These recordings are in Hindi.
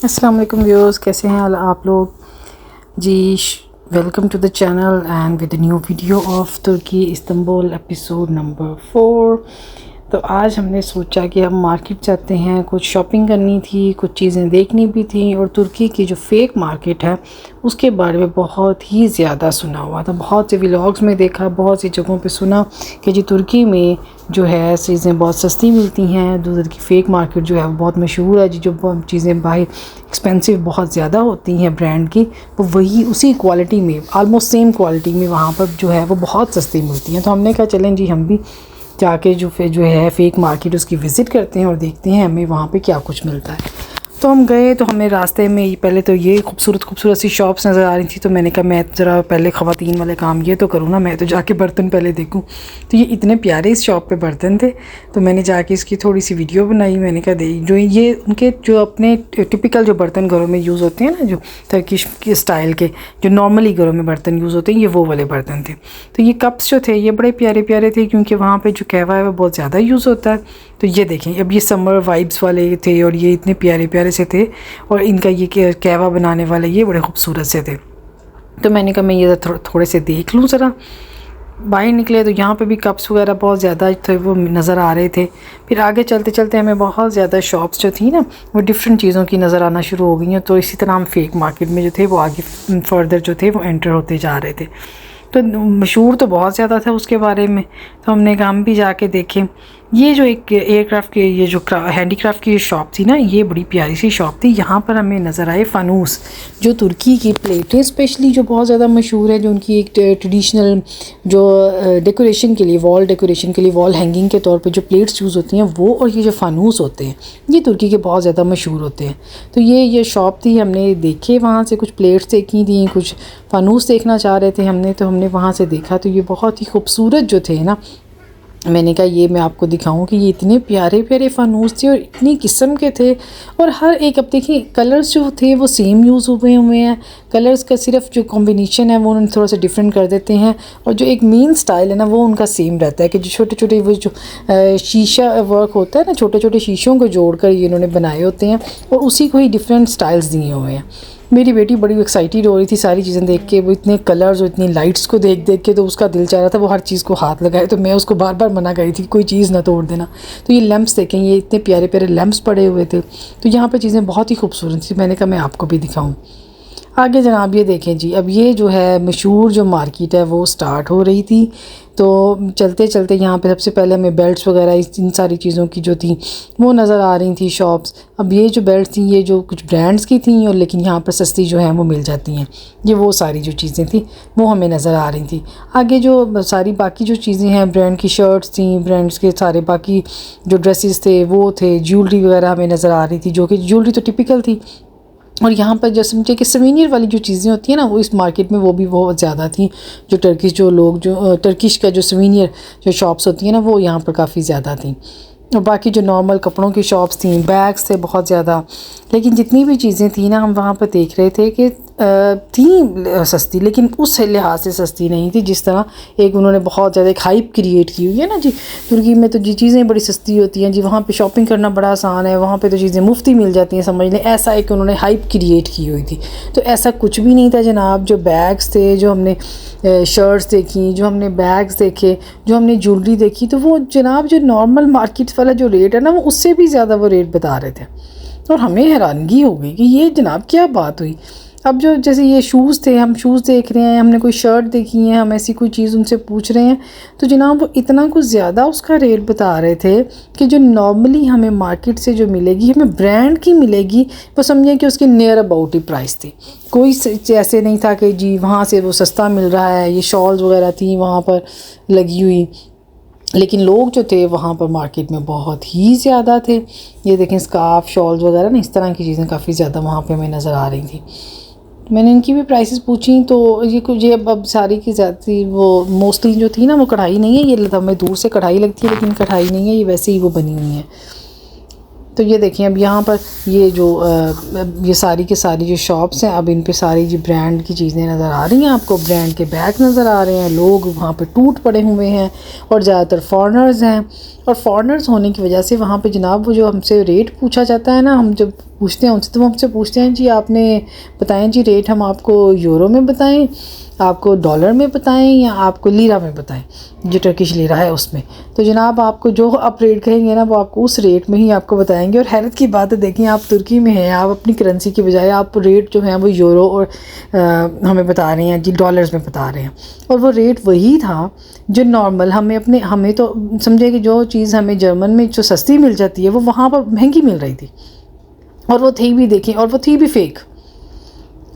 अस्सलाम वालेकुम व्यूअर्स, कैसे हैं आप लोग जी। Welcome to the channel and with new video of तुर्की इस्तांबुल एपिसोड नंबर 4। तो आज हमने सोचा कि हम मार्केट जाते हैं, कुछ शॉपिंग करनी थी, कुछ चीज़ें देखनी भी थी। और तुर्की की जो फेक मार्केट है उसके बारे में बहुत ही ज़्यादा सुना हुआ था, बहुत से व्लॉग्स में देखा, बहुत सी जगहों पे सुना कि जी तुर्की में जो है चीज़ें बहुत सस्ती मिलती हैं। उधर की फ़ेक मार्केट जो है वो बहुत मशहूर है जी। जो चीज़ें बाहर एक्सपेंसिव बहुत ज़्यादा होती हैं ब्रांड की, वो वही उसी क्वालिटी में, आलमोस्ट सेम क्वालिटी में वहाँ पर जो है वो बहुत सस्ती मिलती हैं। तो हमने कहा चलें जी हम भी जाके जो है फ़ेक मार्केट उसकी विज़िट करते हैं और देखते हैं हमें वहाँ पे क्या कुछ मिलता है। तो हम गए तो हमें रास्ते में पहले तो ये खूबसूरत सी शॉप्स नज़र आ रही थी। तो मैंने कहा मैं ज़रा पहले ख़वातीन वाले काम ये तो करूँ ना, मैं तो जाके बर्तन पहले देखूँ। तो ये इतने प्यारे इस शॉप पे बर्तन थे, तो मैंने जाके इसकी थोड़ी सी वीडियो बनाई। मैंने कहा दे जो ये उनके जो अपने टिपिकल जो बर्तन घरों में यूज़ होते हैं ना, जो टर्किश के स्टाइल के जो नॉर्मली घरों में बर्तन यूज़ होते हैं, ये वो वाले बर्तन थे। तो ये कप्स जो थे ये बड़े प्यारे प्यारे थे, क्योंकि वहाँ पर जो कहवा है वो बहुत ज़्यादा यूज़ होता है। तो ये देखें, अब ये समर वाइब्स वाले थे और ये इतने प्यारे प्यारे से थे, और इनका ये कहवा बनाने वाले ये बड़े खूबसूरत से थे। तो मैंने कहा मैं ये थोड़े से देख लूँ ज़रा। बाहर निकले तो यहाँ पे भी कप्स वगैरह बहुत ज़्यादा थे, वो नज़र आ रहे थे। फिर आगे चलते चलते हमें बहुत ज़्यादा शॉप्स जो थी ना वो डिफरेंट चीज़ों की नज़र आना शुरू हो गई हैं। तो इसी तरह हम फेक मार्केट में जो थे वो आगे फर्दर जो थे वो एंटर होते जा रहे थे। तो मशहूर तो बहुत ज़्यादा था उसके बारे में। तो हमने कहा हम भी जाके देखें। ये जो एक एयरक्राफ्ट की ये जो हैंडीक्राफ्ट की शॉप थी ना, ये बड़ी प्यारी सी शॉप थी। यहाँ पर हमें नज़र आए फ़ानूस, जो तुर्की की प्लेटें स्पेशली जो बहुत ज़्यादा मशहूर है, जो उनकी एक ट्रेडिशनल जो डेकोरेशन के लिए, वॉल डेकोरेशन के लिए, वॉल हैंगिंग के तौर पे जो प्लेट्स यूज़ होती हैं वो, और ये जो फ़ानूस होते हैं ये तुर्की के बहुत ज़्यादा मशहूर होते हैं। तो ये शॉप थी, हमने देखे वहाँ से कुछ प्लेट्स देखी थी, कुछ फ़ानूस देखना चाह रहे थे हमने, तो हमने वहाँ से देखा। तो ये बहुत ही खूबसूरत जो थे ना, मैंने कहा ये मैं आपको दिखाऊं कि ये इतने प्यारे प्यारे फ़ानूस थे और इतनी किस्म के थे। और हर एक, अब देखिए कलर्स जो थे वो सेम यूज़ हुए हैं, कलर्स का सिर्फ जो कॉम्बिनेशन है वो उन्होंने थोड़ा सा डिफरेंट कर देते हैं, और जो एक मेन स्टाइल है ना वो उनका सेम रहता है कि जो छोटे छोटे वो जो शीशा वर्क होता है ना, छोटे छोटे शीशों को जोड़कर ये इन्होंने बनाए होते हैं, और उसी को ही डिफरेंट स्टाइल्स दिए हुए हैं। मेरी बेटी बड़ी एक्साइटेड हो रही थी सारी चीज़ें देख के, वो इतने कलर्स और इतनी लाइट्स को देख देख के तो उसका दिल चाह रहा था वो हर चीज़ को हाथ लगाए। तो मैं उसको बार बार मना करी थी कोई चीज़ ना तोड़ देना। तो ये लैंप्स देखें, ये इतने प्यारे प्यारे लैंप्स पड़े हुए थे। तो यहाँ पे चीज़ें बहुत ही खूबसूरत थी। मैंने कहा मैं आपको भी दिखाऊँ। आगे जनाब ये देखें जी, अब ये जो है मशहूर जो मार्केट है वो स्टार्ट हो रही थी। तो चलते चलते यहाँ पे सबसे पहले हमें बेल्ट्स वगैरह इन सारी चीज़ों की जो थी वो नज़र आ रही थी शॉप्स। अब ये जो बेल्ट्स थी ये जो कुछ ब्रांड्स की थी, और लेकिन यहाँ पर सस्ती जो है वो मिल जाती हैं। ये वो सारी जो चीज़ें थी वो हमें नज़र आ रही थी। आगे जो सारी बाकी जो चीज़ें हैं, ब्रांड की शर्ट्स थी, ब्रांड्स के सारे बाकी जो ड्रेसेस थे वो थे, ज्वेलरी वगैरह हमें नज़र आ रही थी, जो कि ज्वेलरी तो टिपिकल थी। और यहाँ पर जो समझे कि सवीनियर वाली जो चीज़ें होती हैं ना, वो इस मार्केट में वो भी बहुत ज़्यादा थी। जो टर्किश जो लोग जो टर्किश का जो सवीनियर जो शॉप्स होती हैं ना वो यहाँ पर काफ़ी ज़्यादा थी। और बाकी जो नॉर्मल कपड़ों की शॉप्स थी, बैग्स थे बहुत ज़्यादा। लेकिन जितनी भी चीज़ें थी ना हम वहाँ पर देख रहे थे कि थी सस्ती, लेकिन उस लिहाज से सस्ती नहीं थी जिस तरह एक उन्होंने बहुत ज़्यादा एक हाइप क्रिएट की हुई है ना जी। तुर्की में तो जी चीज़ें बड़ी सस्ती होती हैं जी, वहाँ पे शॉपिंग करना बड़ा आसान है, वहाँ पे तो चीज़ें मुफ्ती मिल जाती हैं, समझ लें। ऐसा एक उन्होंने हाइप क्रिएट की हुई थी। तो ऐसा कुछ भी नहीं था जनाब। जो बैग्स थे, जो हमने शर्ट्स देखी, जो हमने बैग्स देखे, जो हमने ज्वेलरी देखी, तो वो जनाब जो नॉर्मल मार्केट वाला जो रेट है ना वो उससे भी ज़्यादा वो रेट बता रहे थे। और हमें हैरानगी हो गई कि ये जनाब क्या बात हुई। अब जो जैसे ये शूज़ थे, हम शूज़ देख रहे हैं, हमने कोई शर्ट देखी है, हम ऐसी कोई चीज़ उनसे पूछ रहे हैं, तो जनाब वो इतना कुछ ज़्यादा उसका रेट बता रहे थे कि जो नॉर्मली हमें मार्केट से जो मिलेगी, हमें ब्रांड की मिलेगी, वो समझें कि उसके नियर अबाउट ही प्राइस थी। कोई ऐसे नहीं था कि जी वहाँ से वो सस्ता मिल रहा है। ये शॉल्स वगैरह थी वहाँ पर लगी हुई, लेकिन लोग जो थे वहाँ पर मार्केट में बहुत ही ज़्यादा थे। ये देखें स्कार्फ, शॉल्स वगैरह ना, इस तरह की चीज़ें काफ़ी ज़्यादा वहाँ पे हमें नज़र आ रही थी। मैंने इनकी भी प्राइसेस पूछी, तो ये कुछ ये अब सारी की ज़्यादा वो मोस्टली जो थी ना वो कढ़ाई नहीं है, ये हमें दूर से कढ़ाई लगती है लेकिन कढ़ाई नहीं है, ये वैसे ही वो बनी हुई है। तो ये देखिए अब यहाँ पर ये जो ये सारी की सारी जो शॉप्स हैं, अब इन पे सारी जो ब्रांड की चीज़ें नज़र आ रही हैं आपको, ब्रांड के बैग नज़र आ रहे हैं। लोग वहाँ पे टूट पड़े हुए हैं और ज़्यादातर फॉरेनर्स हैं। और फॉरेनर्स होने की वजह से वहाँ पे जनाब वो जो हमसे रेट पूछा जाता है ना, हम जब पूछते हैं उनसे, तो वो हमसे पूछते हैं जी आपने बताएं जी रेट, हम आपको यूरो में बताएं, आपको डॉलर में बताएं, या आपको लीरा में बताएं, जो टर्किश लीरा है उसमें। तो जनाब आपको जो आप रेट कहेंगे ना वो आपको उस रेट में ही आपको बताएंगे। और हैरत की बात है, देखें आप तुर्की में हैं, आप अपनी करेंसी की बजाय आप रेट जो है वो यूरो और हमें बता रहे हैं जी, डॉलर्स में बता रहे हैं। और वो रेट वही था जो नॉर्मल हमें तो समझे कि जो चीज़ हमें जर्मन में जो सस्ती मिल जाती है वो वहाँ पर महंगी मिल रही थी। और वो थी भी, देखें, और वो थी भी फेक,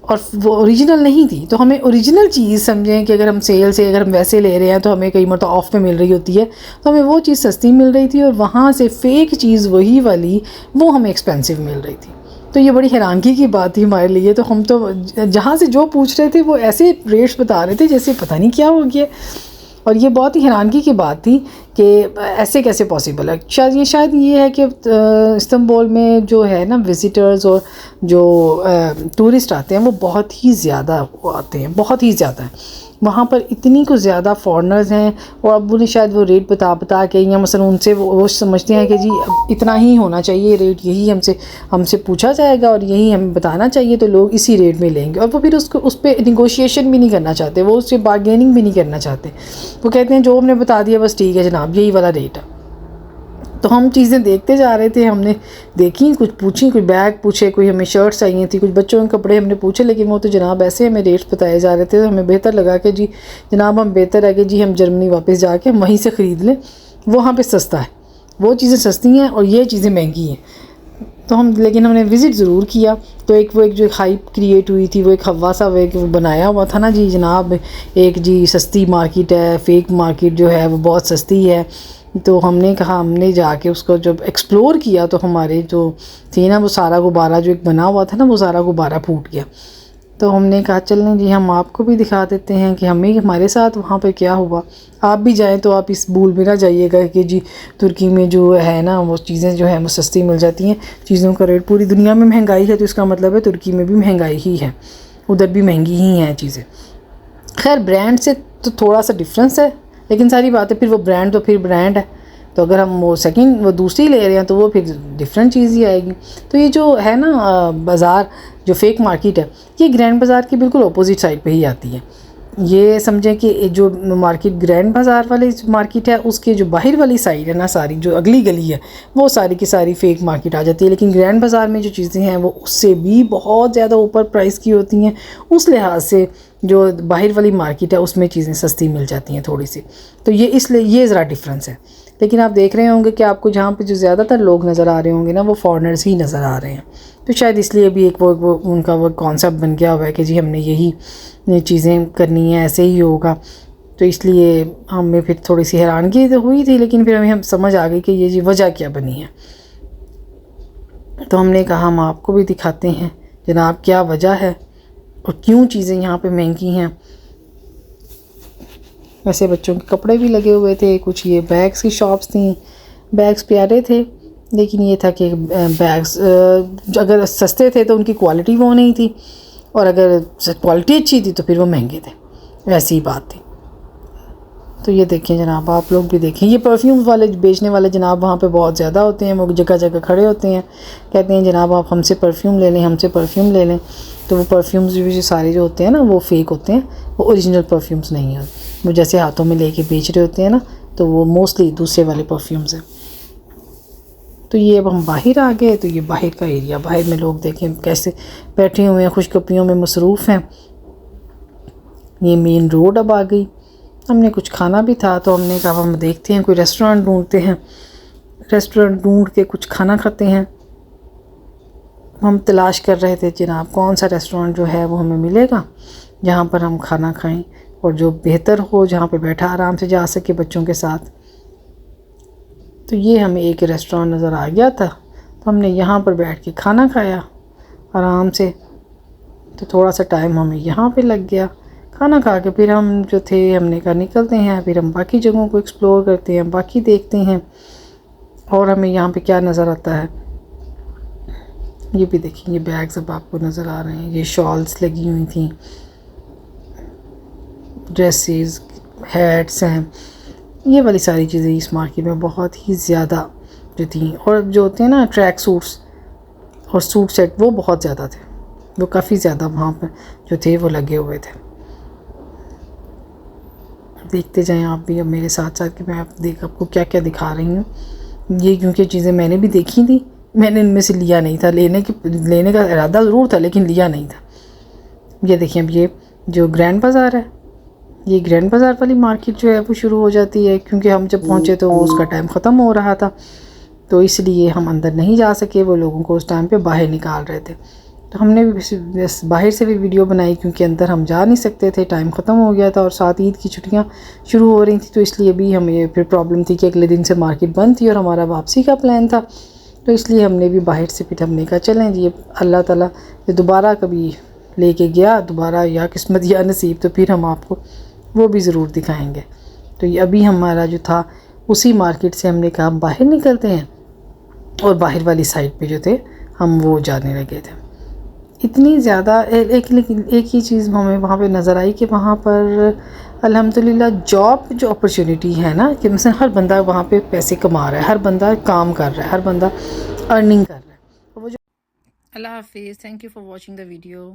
और वो ओरिजिनल नहीं थी। तो हमें ओरिजिनल चीज़ समझें कि अगर हम सेल से अगर हम वैसे ले रहे हैं तो हमें कई मतलब ऑफ में मिल रही होती है, तो हमें वो चीज़ सस्ती मिल रही थी, और वहाँ से फ़ेक चीज़ वही वाली वो हमें एक्सपेंसिव मिल रही थी। तो ये बड़ी हैरानगी की बात थी हमारे लिए। तो हम तो जहाँ से जो पूछ रहे थे वो ऐसे रेट्स बता रहे थे जैसे पता नहीं क्या हो गया। और ये बहुत ही हैरानगी की बात थी कि ऐसे कैसे पॉसिबल है। शायद ये है कि इस्तांबुल में जो है ना विज़िटर्स और जो टूरिस्ट आते हैं वो बहुत ही ज़्यादा आते हैं, बहुत ही ज़्यादा है। वहाँ पर इतनी कुछ ज़्यादा फॉरेनर्स हैं, और अब उन्हें शायद वो रेट बता के, या मसलन उनसे वो समझते हैं कि जी इतना ही होना चाहिए रेट, यही हमसे पूछा जाएगा और यही हमें बताना चाहिए, तो लोग इसी रेट में लेंगे। और वो फिर उस पर निगोशिएशन भी नहीं करना चाहते, वो उससे बार्गेनिंग भी नहीं करना चाहते। वो कहते हैं जो हमने बता दिया बस ठीक है जनाब, यही वाला रेट है। तो हम चीज़ें देखते जा रहे थे, हमने देखी, कुछ पूछी, कोई बैग पूछे, कोई हमें शर्ट्स चाहिए थी, कुछ बच्चों के कपड़े हमने पूछे, लेकिन वो तो जनाब ऐसे हमें रेट्स बताए जा रहे थे। तो हमें बेहतर लगा कि जी जनाब हम बेहतर है कि जी हम जर्मनी वापस जाके हम वहीं से ख़रीद लें, वहाँ पे सस्ता है, वो चीज़ें सस्ती हैं और ये चीज़ें महंगी हैं। तो लेकिन हमने विज़िट ज़रूर किया। तो वो एक जो हाइप क्रिएट हुई थी, वो एक हवा सा वो बनाया हुआ था ना जी जनाब, एक जी सस्ती मार्केट है, फेक मार्केट जो है वो बहुत सस्ती है। तो हमने कहा, हमने जाके उसको जब एक्सप्लोर किया तो हमारे जो थे ना वो सारा गुब्बारा जो एक बना हुआ था ना वो सारा गुब्बारा फूट गया। तो हमने कहा चलें जी हम आपको भी दिखा देते हैं कि हमारे साथ वहाँ पे क्या हुआ। आप भी जाएं तो आप इस भूल में ना जाइएगा कि जी तुर्की में जो है ना वो चीज़ें जो हैं वो सस्ती मिल जाती हैं। चीज़ों का रेट, पूरी दुनिया में महंगाई है तो इसका मतलब है तुर्की में भी महंगाई ही है, उधर भी महंगी ही हैं चीज़ें। खैर ब्रांड से तो थोड़ा सा डिफरेंस है, लेकिन सारी बात है फिर वो ब्रांड तो फिर ब्रांड है। तो अगर हम वो दूसरी ले रहे हैं तो वो फिर डिफरेंट चीज़ ही आएगी। तो ये जो है ना बाज़ार, जो फेक मार्केट है, ये ग्रैंड बाज़ार की बिल्कुल अपोजिट साइड पे ही आती है। ये समझें कि जो मार्केट ग्रैंड बाज़ार वाली मार्केट है उसके जो बाहर वाली साइड है ना, सारी जो अगली गली है वो सारी की सारी फेक मार्केट आ जाती है। लेकिन ग्रैंड बाज़ार में जो चीज़ें हैं वो उससे भी बहुत ज़्यादा ऊपर प्राइस की होती हैं। उस लिहाज से जो बाहर वाली मार्केट है उसमें चीज़ें सस्ती मिल जाती हैं थोड़ी सी। तो ये इसलिए ये ज़रा डिफरेंस है। लेकिन आप देख रहे होंगे कि आपको जहाँ पे जो ज़्यादातर लोग नज़र आ रहे होंगे ना वो फॉरेनर्स ही नज़र आ रहे हैं। तो शायद इसलिए भी एक वो उनका वो कॉन्सेप्ट बन गया हुआ है कि जी हमने यही चीज़ें करनी है, ऐसे ही होगा। तो इसलिए हमें फिर थोड़ी सी हैरानगी तो हुई थी, लेकिन फिर हमें समझ आ गई कि ये जी वजह क्या बनी है। तो हमने कहा हम आपको भी दिखाते हैं जनाब क्या वजह है और क्यों चीज़ें यहाँ पे महंगी हैं। वैसे बच्चों के कपड़े भी लगे हुए थे, कुछ ये बैग्स की शॉप्स थी। बैग्स प्यारे थे, लेकिन ये था कि बैग्स अगर सस्ते थे तो उनकी क्वालिटी वो नहीं थी, और अगर क्वालिटी अच्छी थी तो फिर वो महंगे थे, वैसी ही बात थी। तो ये देखें जनाब, आप लोग भी देखें, ये परफ्यूम वाले बेचने वाले जनाब वहाँ पे बहुत ज़्यादा होते हैं। वो जगह जगह खड़े होते हैं, कहते हैं जनाब आप हमसे परफ्यूम ले लें, हमसे परफ्यूम ले लें। तो वो परफ्यूम्स भी जो सारे जो होते हैं ना वो फेक होते हैं, वो ओरिजिनल परफ्यूम्स नहीं होते। वो जैसे हाथों में लेके बेच रहे होते हैं ना, तो वो मोस्टली दूसरे वाले परफ्यूम्स हैं। तो ये अब हम बाहर आ गए, तो ये बाहर का एरिया, बाहर में लोग देखें कैसे बैठे हुए हैं, खुशगपियों में मसरूफ़ हैं। ये मेन रोड अब आ गई। हमने कुछ खाना भी था तो हमने कहा हम देखते हैं कोई रेस्टोरेंट ढूंढते हैं, रेस्टोरेंट ढूंढ के कुछ खाना खाते हैं। हम तलाश कर रहे थे जनाब कौन सा रेस्टोरेंट जो है वो हमें मिलेगा जहाँ पर हम खाना खाएं और जो बेहतर हो, जहाँ पे बैठा आराम से जा सके बच्चों के साथ। तो ये हमें एक रेस्टोरेंट नज़र आ गया था, तो हमने यहाँ पर बैठ के खाना खाया आराम से। तो थोड़ा सा टाइम हमें यहाँ पे लग गया। खाना खा के फिर हम जो थे हमने कहा निकलते हैं, फिर हम बाकी जगहों को एक्सप्लोर करते हैं, बाकी देखते हैं। और हमें यहाँ पे क्या नज़र आता है, ये भी देखिए, ये बैग्स अब आपको नज़र आ रहे हैं। ये शॉल्स लगी हुई थी, ड्रेसेस, हैट्स हैं, ये वाली सारी चीज़ें इस मार्केट में बहुत ही ज़्यादा जो थी। और जो होते हैं ना ट्रैक सूट्स, और सूट सेट वो बहुत ज़्यादा थे, वो काफ़ी ज़्यादा वहाँ पर जो थे वो लगे हुए थे। देखते जाएं आप भी अब मेरे साथ साथ कि मैं आपको क्या क्या दिखा रही हूँ। ये क्योंकि चीज़ें मैंने भी देखी थी, मैंने इनमें से लिया नहीं था, लेने का इरादा ज़रूर था लेकिन लिया नहीं था। ये देखिए, अब ये जो ग्रैंड बाज़ार है, ये ग्रैंड बाज़ार वाली मार्केट जो है वो शुरू हो जाती है, क्योंकि हम जब पहुँचे तो उसका टाइम ख़त्म हो रहा था, तो इसलिए हम अंदर नहीं जा सके। वो लोगों को उस टाइम पे बाहर निकाल रहे थे, तो हमने भी बस बाहर से भी वीडियो बनाई, क्योंकि अंदर हम जा नहीं सकते थे, टाइम ख़त्म हो गया था और साथ ईद की छुट्टियां शुरू हो रही थी। तो इसलिए भी हमें फिर प्रॉब्लम थी कि अगले दिन से मार्केट बंद थी और हमारा वापसी का प्लान था, तो इसलिए हमने भी बाहर से फिर हमने कहा चलें जी, अल्लाह ताला ये दोबारा कभी लेके गया, दोबारा या किस्मत या नसीब, तो फिर हम आपको वो भी ज़रूर दिखाएंगे। तो ये अभी हमारा जो था उसी मार्केट से हमने कहा बाहर निकलते हैं, और बाहर वाली साइड पे जो थे हम वो जाने लगे थे। इतनी ज़्यादा लेकिन एक ही चीज़ हमें वहाँ पे नज़र आई कि वहाँ पर अल्हम्दुलिल्लाह जॉब जो अपॉर्चुनिटी है ना, कि मिसल हर बंदा वहाँ पे पैसे कमा रहा है, हर बंदा काम कर रहा है, हर बंदा अर्निंग कर रहा है। वो जो अल्लाह हाफिज़, thank you for watching the video.